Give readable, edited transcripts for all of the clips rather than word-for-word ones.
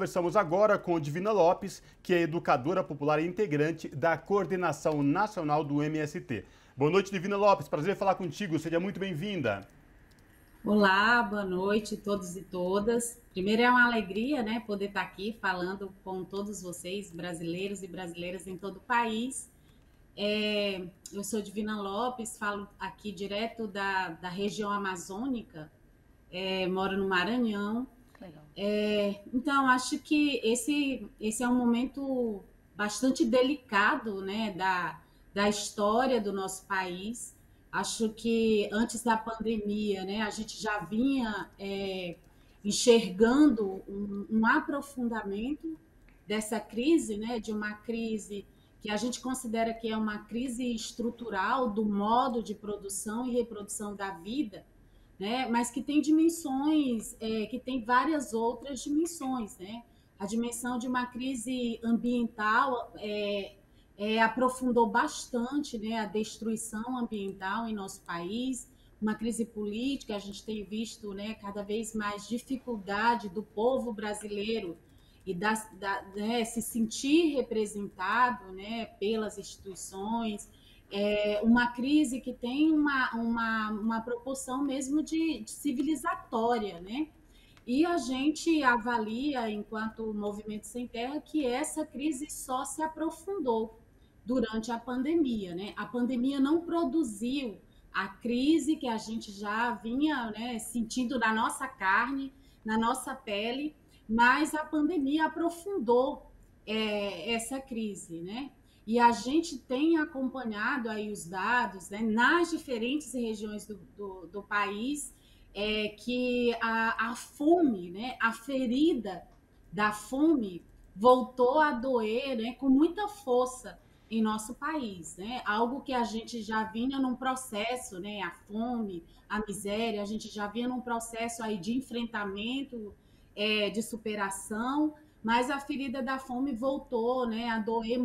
Conversamos agora com Divina Lopes, que é educadora popular e integrante da Coordenação Nacional do MST. Boa noite, Divina Lopes. Prazer falar contigo. Seja muito bem-vinda. Olá, boa noite a todos e todas. Primeiro é uma alegria, né, poder estar aqui falando com todos vocês, brasileiros e brasileiras em todo o país. Eu sou Divina Lopes, falo aqui direto da região amazônica, moro no Maranhão. Legal. Então, acho que esse é um momento bastante delicado, né, da história do nosso país. Acho que antes da pandemia, né, a gente já vinha enxergando um aprofundamento dessa crise, né, de uma crise que a gente considera que é uma crise estrutural do modo de produção e reprodução da vida, né? Mas que tem dimensões, que tem várias outras dimensões, né? A dimensão de uma crise ambiental aprofundou bastante, né, a destruição ambiental em nosso país, uma crise política, a gente tem visto, né, cada vez mais dificuldade do povo brasileiro e né, se sentir representado, né, pelas instituições, uma crise que tem uma proporção mesmo de civilizatória, né? E a gente avalia, enquanto Movimento Sem Terra, que essa crise só se aprofundou durante a pandemia, né? A pandemia não produziu a crise que a gente já vinha, né, sentindo na nossa carne, na nossa pele, mas a pandemia aprofundou essa crise, né? E a gente tem acompanhado aí os dados, né, nas diferentes regiões do país, que a fome, né, a ferida da fome voltou a doer, né, com muita força em nosso país, né? Algo que a gente já vinha num processo, né, a fome, a miséria, a gente já vinha num processo aí de enfrentamento, de superação, mas a ferida da fome voltou, né, a doer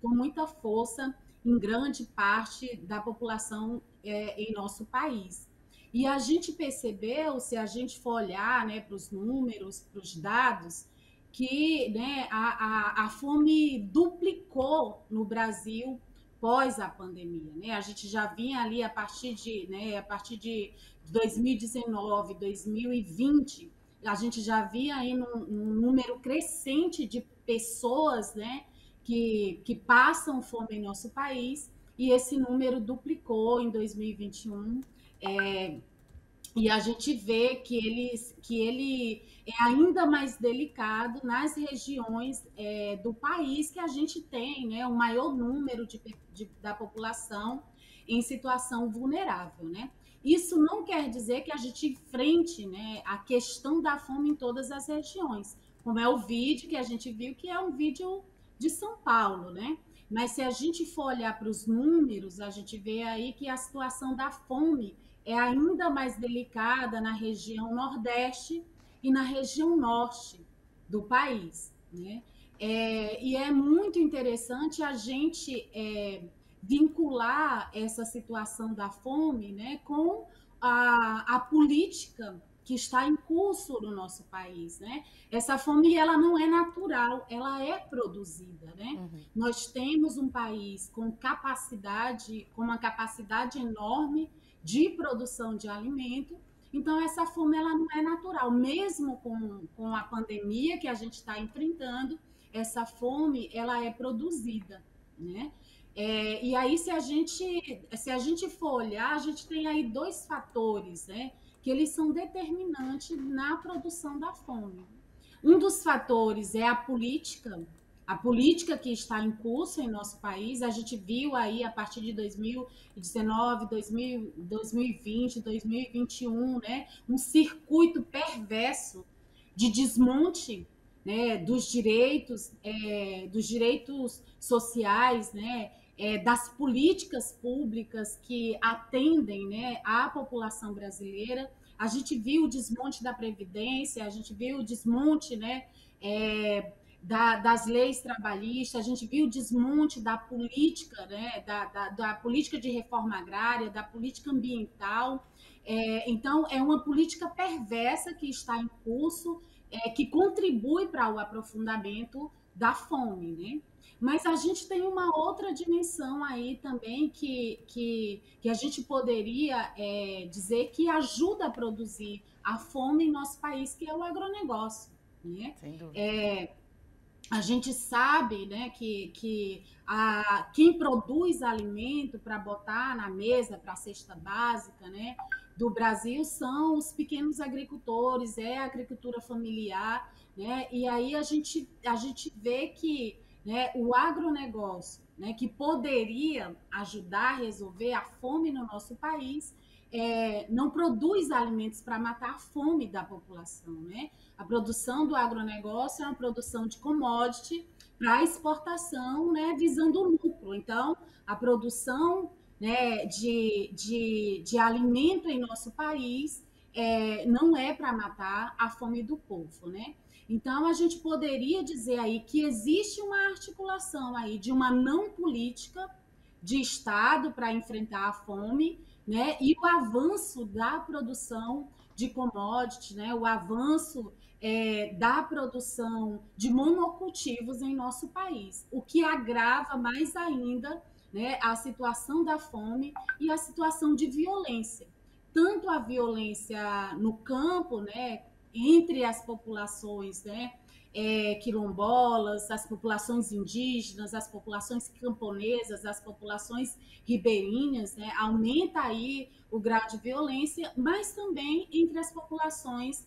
com muita força em grande parte da população em nosso país. E a gente percebeu, se a gente for olhar, né, para os números, para os dados, que, né, a fome duplicou no Brasil pós a pandemia, né? A gente já vinha ali a partir de 2019, 2020, a gente já via aí num número crescente de pessoas, né, que passam fome em nosso país, e esse número duplicou em 2021. E a gente vê que ele é ainda mais delicado nas regiões do país que a gente tem, né, o maior número da população em situação vulnerável, né? Isso não quer dizer que a gente enfrente, né, a questão da fome em todas as regiões, como é o vídeo que a gente viu, que é um vídeo de São Paulo, né? Mas se a gente for olhar para os números, a gente vê aí que a situação da fome é ainda mais delicada na região Nordeste e na região Norte do país, né? E é muito interessante a gente vincular essa situação da fome, né, com a política que está em curso no nosso país, né? Essa fome, ela não é natural, ela é produzida, né? Uhum. Nós temos um país com uma capacidade enorme de produção de alimento, então essa fome, ela não é natural, mesmo com a pandemia que a gente está enfrentando, essa fome, ela é produzida, né? E aí, se a gente for olhar, a gente tem aí dois fatores, né, que eles são determinantes na produção da fome. Um dos fatores é a política que está em curso em nosso país. A gente viu aí, a partir de 2019, 2020, 2021, né, um circuito perverso de desmonte, né, dos direitos sociais, né, das políticas públicas que atendem, né, a população brasileira. A gente viu o desmonte da Previdência, a gente viu o desmonte, né, das leis trabalhistas, a gente viu o desmonte da política, né, da política de reforma agrária, da política ambiental. Então, é uma política perversa que está em curso, que contribui para o aprofundamento da fome, né? Mas a gente tem uma outra dimensão aí também que a gente poderia dizer que ajuda a produzir a fome em nosso país, que é o agronegócio, né? Sem dúvida. A gente sabe, né, quem produz alimento para botar na mesa, para a cesta básica, né, do Brasil são os pequenos agricultores, é a agricultura familiar, né, e aí a gente vê que, né, o agronegócio, né, que poderia ajudar a resolver a fome no nosso país, não produz alimentos para matar a fome da população, né? A produção do agronegócio é uma produção de commodity para exportação, né, visando o lucro. Então, a produção, né, de alimento em nosso país não é para matar a fome do povo, né? Então, a gente poderia dizer aí que existe uma articulação aí de uma não política de Estado para enfrentar a fome, né? E o avanço da produção de commodities, né? O avanço da produção de monocultivos em nosso país, o que agrava mais ainda, né, a situação da fome e a situação de violência. Tanto a violência no campo, né, entre as populações, né, quilombolas, as populações indígenas, as populações camponesas, as populações ribeirinhas, né, aumenta aí o grau de violência, mas também entre as populações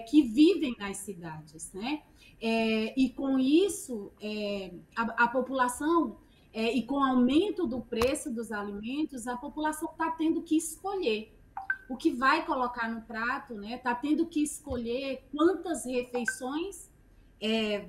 que vivem nas cidades, né? E com isso, a população, e com o aumento do preço dos alimentos, a população está tendo que escolher o que vai colocar no prato, né? Está tendo que escolher quantas refeições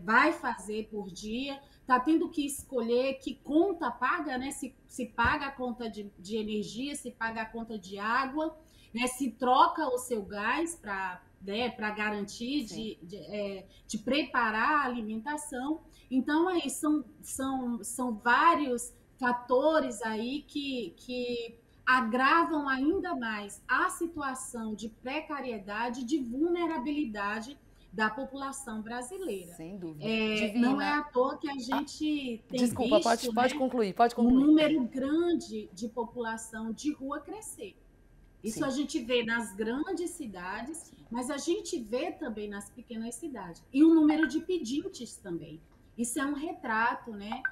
vai fazer por dia, está tendo que escolher que conta paga, né? Se paga a conta de energia, se paga a conta de água, né? Se troca o seu gás para garantir de preparar a alimentação. Então, aí são vários fatores aí que agravam ainda mais a situação de precariedade, de vulnerabilidade da população brasileira. Sem dúvida. Não é à toa que a gente tem desculpa, visto, pode né, concluir. um número grande de população de rua crescer. Isso Sim. A gente vê nas grandes cidades, mas a gente vê também nas pequenas cidades. E o número de pedintes também. Isso é um retrato, né,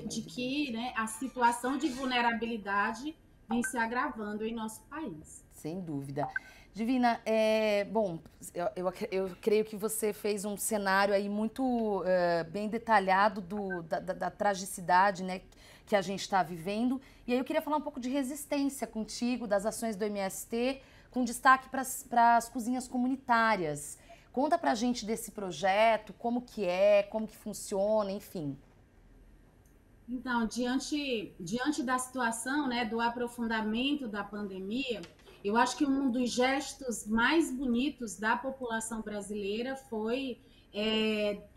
de que, né, a situação de vulnerabilidade vem se agravando em nosso país. Sem dúvida. Divina, bom, eu creio que você fez um cenário aí muito bem detalhado da tragicidade, né, que a gente está vivendo. E aí eu queria falar um pouco de resistência contigo, das ações do MST, com destaque para as cozinhas comunitárias. Conta pra gente desse projeto, como que funciona, enfim. Então, diante da situação, né, do aprofundamento da pandemia, eu acho que um dos gestos mais bonitos da população brasileira foi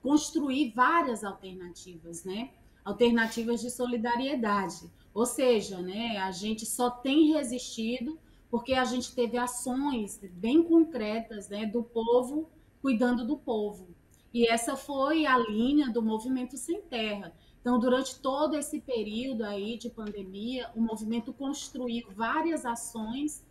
construir várias alternativas, né? Alternativas de solidariedade. Ou seja, né, a gente só tem resistido porque a gente teve ações bem concretas, né, do povo cuidando do povo. E essa foi a linha do Movimento Sem Terra. Então, durante todo esse período aí de pandemia, o movimento construiu várias ações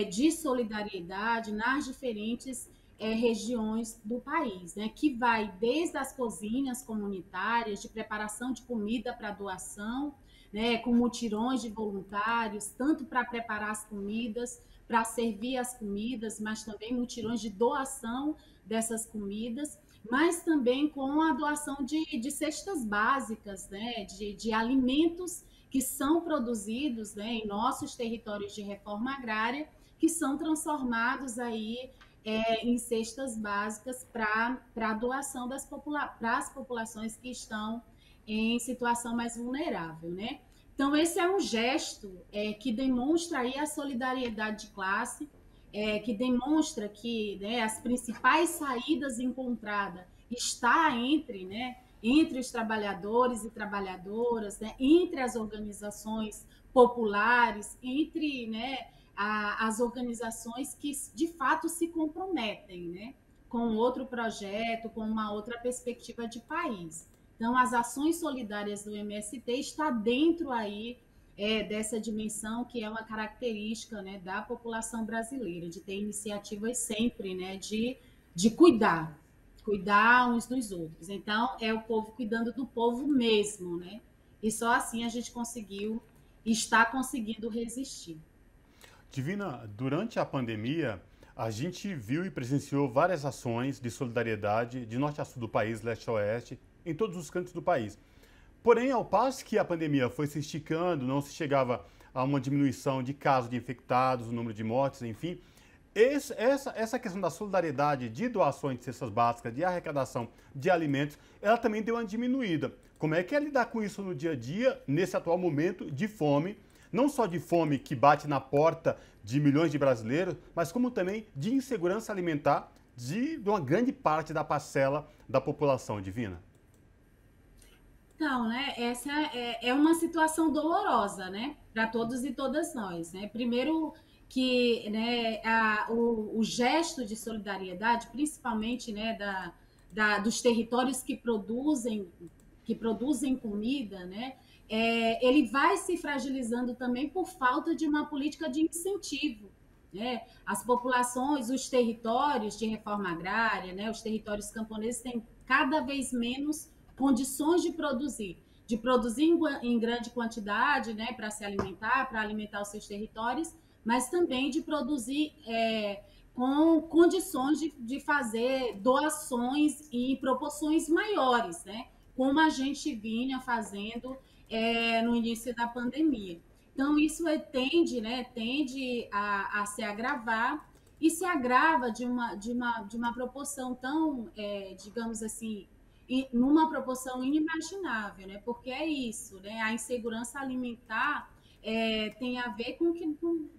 de solidariedade nas diferentes regiões do país, né? Que vai desde as cozinhas comunitárias, de preparação de comida para doação, né? Com mutirões de voluntários, tanto para preparar as comidas, para servir as comidas, mas também mutirões de doação dessas comidas, mas também com a doação de cestas básicas, né? De alimentos que são produzidos, né, em nossos territórios de reforma agrária, que são transformados aí em cestas básicas para a doação para as populações que estão em situação mais vulnerável, né? Então, esse é um gesto que demonstra aí a solidariedade de classe, que demonstra que, né, as principais saídas encontradas está entre os trabalhadores e trabalhadoras, né, entre as organizações populares, entre, né, as organizações que de fato se comprometem, né, com outro projeto, com uma outra perspectiva de país. Então, as ações solidárias do MST está dentro aí dessa dimensão que é uma característica, né, da população brasileira, de ter iniciativas sempre, né, de cuidar uns dos outros. Então, é o povo cuidando do povo mesmo, né? E só assim a gente está conseguindo resistir. Divina, durante a pandemia, a gente viu e presenciou várias ações de solidariedade de norte a sul do país, leste a oeste, em todos os cantos do país. Porém, ao passo que a pandemia foi se esticando, não se chegava a uma diminuição de casos de infectados, o número de mortes, enfim, essa questão da solidariedade, de doações de cestas básicas, de arrecadação de alimentos, ela também deu uma diminuída. Como é que é lidar com isso no dia a dia, nesse atual momento de fome, não só de fome que bate na porta de milhões de brasileiros, mas como também de insegurança alimentar de uma grande parte da parcela da população, Divina? Então, né, essa é uma situação dolorosa, né, para todos e todas nós, né? Primeiro que, né, o gesto de solidariedade, principalmente, né, dos territórios que produzem comida, né, ele vai se fragilizando também por falta de uma política de incentivo, né? As populações, os territórios de reforma agrária, né, os territórios camponeses têm cada vez menos condições de produzir em grande quantidade, né, para se alimentar, para alimentar os seus territórios, mas também de produzir com condições de fazer doações em proporções maiores, né, como a gente vinha fazendo no início da pandemia. Então, isso tende a se agravar e se agrava de uma proporção tão, digamos assim, numa proporção inimaginável, né? Porque é isso, né? A insegurança alimentar tem a ver com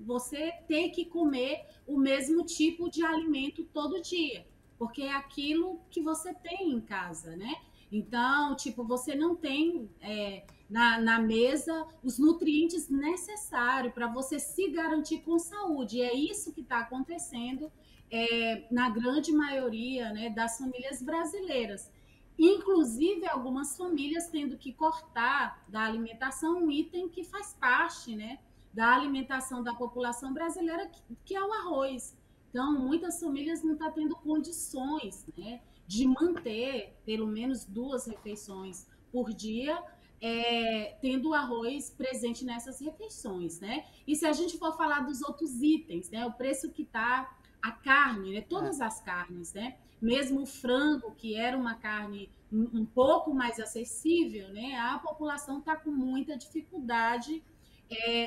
você ter que comer o mesmo tipo de alimento todo dia, porque é aquilo que você tem em casa, né? Então, tipo, você não tem na mesa os nutrientes necessários para você se garantir com saúde. E é isso que está acontecendo na grande maioria, né, das famílias brasileiras. Inclusive, algumas famílias tendo que cortar da alimentação um item que faz parte, né, da alimentação da população brasileira, que é o arroz. Então, muitas famílias não estão tendo condições, né, de manter pelo menos 2 refeições por dia, tendo o arroz presente nessas refeições, né? E se a gente for falar dos outros itens, né, o preço que está a carne, né, todas as carnes, né? Mesmo o frango, que era uma carne um pouco mais acessível, né, a população está com muita dificuldade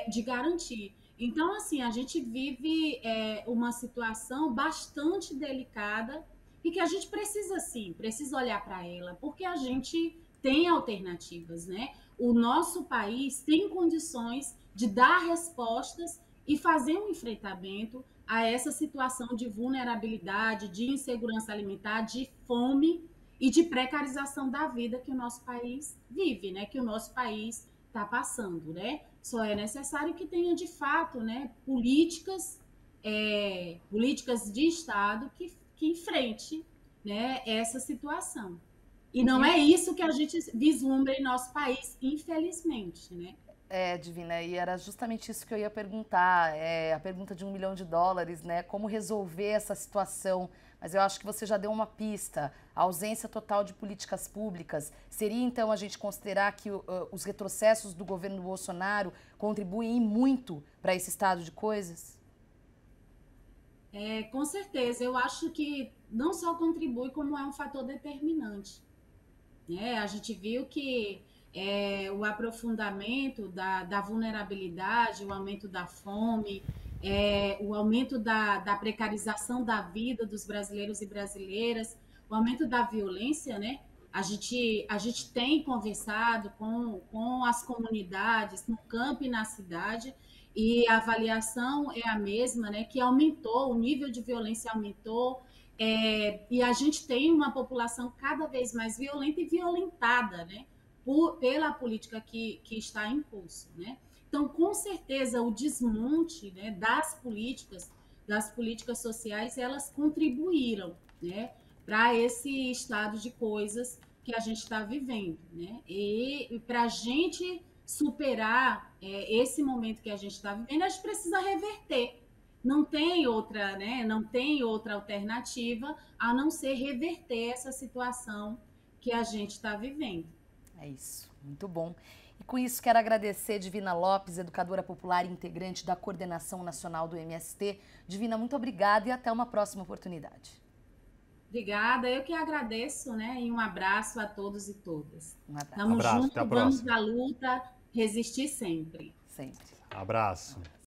de garantir. Então, assim, a gente vive uma situação bastante delicada e que a gente precisa, sim, precisa olhar para ela, porque a gente tem alternativas, né? O nosso país tem condições de dar respostas e fazer um enfrentamento a essa situação de vulnerabilidade, de insegurança alimentar, de fome e de precarização da vida que o nosso país vive, né? Que o nosso país está passando, né? Só é necessário que tenha, de fato, né, políticas de Estado que enfrente, né, essa situação. E não é isso que a gente vislumbra em nosso país, infelizmente, né? Divina, e era justamente isso que eu ia perguntar, a pergunta de US$ 1 milhão, né? Como resolver essa situação? Mas eu acho que você já deu uma pista, a ausência total de políticas públicas. Seria, então, a gente considerar que os retrocessos do governo Bolsonaro contribuem muito para esse estado de coisas? Com certeza, eu acho que não só contribui, como é um fator determinante, né? A gente viu que o aprofundamento da vulnerabilidade, o aumento da fome, o aumento da precarização da vida dos brasileiros e brasileiras, o aumento da violência, né? A gente tem conversado com as comunidades no campo e na cidade, e a avaliação é a mesma, né? Que aumentou, o nível de violência aumentou, e a gente tem uma população cada vez mais violenta e violentada, né? Pela política que está em curso, né? Então, com certeza, o desmonte, né, das políticas sociais, elas contribuíram, né, para esse estado de coisas que a gente está vivendo, né? E para a gente superar esse momento que a gente está vivendo, a gente precisa reverter. Não tem outra, né? Não tem outra alternativa a não ser reverter essa situação que a gente está vivendo. É isso, muito bom. E com isso quero agradecer Divina Lopes, educadora popular e integrante da Coordenação Nacional do MST. Divina, muito obrigada e até uma próxima oportunidade. Obrigada, eu que agradeço, né? E um abraço a todos e todas. Um abraço. Estamos juntos, vamos à luta, resistir sempre. Sempre. Abraço.